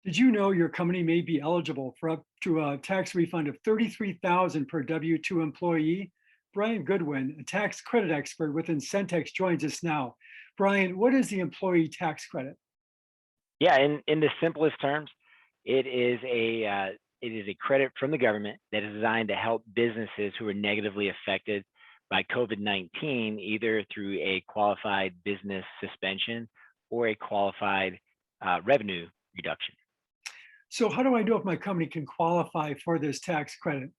Did you know your company may be eligible for up to a tax refund of $33,000 per W-2 employee? Brian Goodwin, a tax credit expert within Centex, joins us now. Brian, what is the employee tax credit? Yeah, in the simplest terms, it is a credit from the government that is designed to help businesses who are negatively affected by COVID-19, either through a qualified business suspension or a qualified revenue reduction. So how do I know if my company can qualify for this tax credit?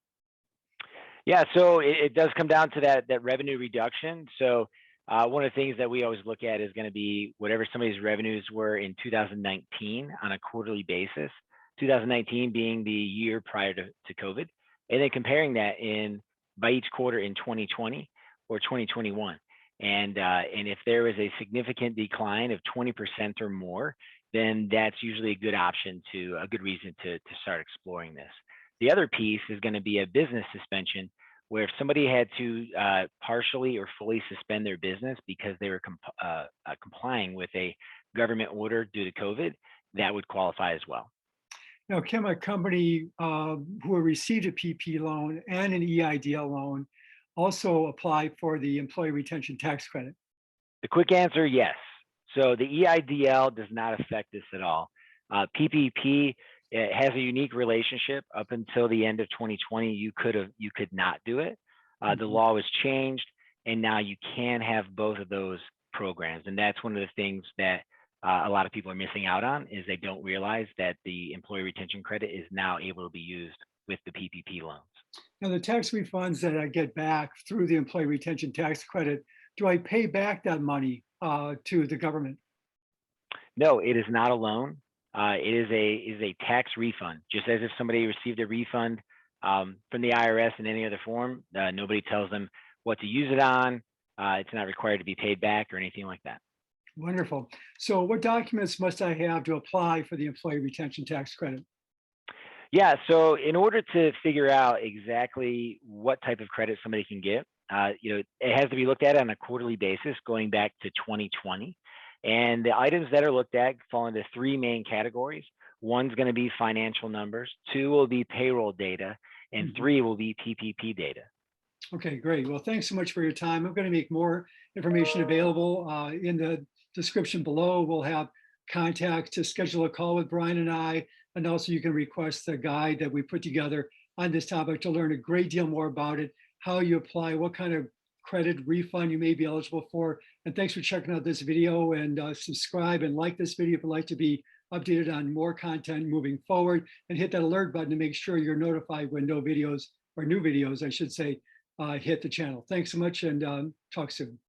Yeah, so it does come down to that revenue reduction. So one of the things that we always look at is going to be whatever somebody's revenues were in 2019 on a quarterly basis. 2019 being the year prior to COVID, and then comparing that in by each quarter in 2020 or 2021. And if there is a significant decline of 20% or more, then that's usually a good reason to start exploring this. The other piece is going to be a business suspension, where if somebody had to partially or fully suspend their business because they were complying with a government order due to COVID, that would qualify as well. Now, can my company who received a PP loan and an EIDL loan also apply for the employee retention tax credit? The quick answer, yes. So the EIDL does not affect this at all. PPP has a unique relationship. Up until the end of 2020, you could not do it. The Mhm. law was changed, and now you can have both of those programs. And that's one of the things that a lot of people are missing out on, is they don't realize that the employee retention credit is now able to be used with the PPP loans. Now, the tax refunds that I get back through the employee retention tax credit, do I pay back that money to the government? No, it is not a loan. It is a tax refund. Just as if somebody received a refund from the IRS in any other form, nobody tells them what to use it on. It's not required to be paid back or anything like that. Wonderful. So what documents must I have to apply for the employee retention tax credit? Yeah. So in order to figure out exactly what type of credit somebody can get, it has to be looked at on a quarterly basis going back to 2020. And the items that are looked at fall into three main categories. One's going to be financial numbers, two will be payroll data, and Mhm. three will be PPP data. Okay, great. Well, thanks so much for your time. I'm going to make more information available in the description below. We'll have contact to schedule a call with Brian and I, and also you can request the guide that we put together on this topic to learn a great deal more about it, how you apply, what kind of credit refund you may be eligible for. And thanks for checking out this video, and subscribe and like this video if you'd like to be updated on more content moving forward, and hit that alert button to make sure you're notified when no videos, or new videos, I should say, hit the channel. Thanks so much, and talk soon.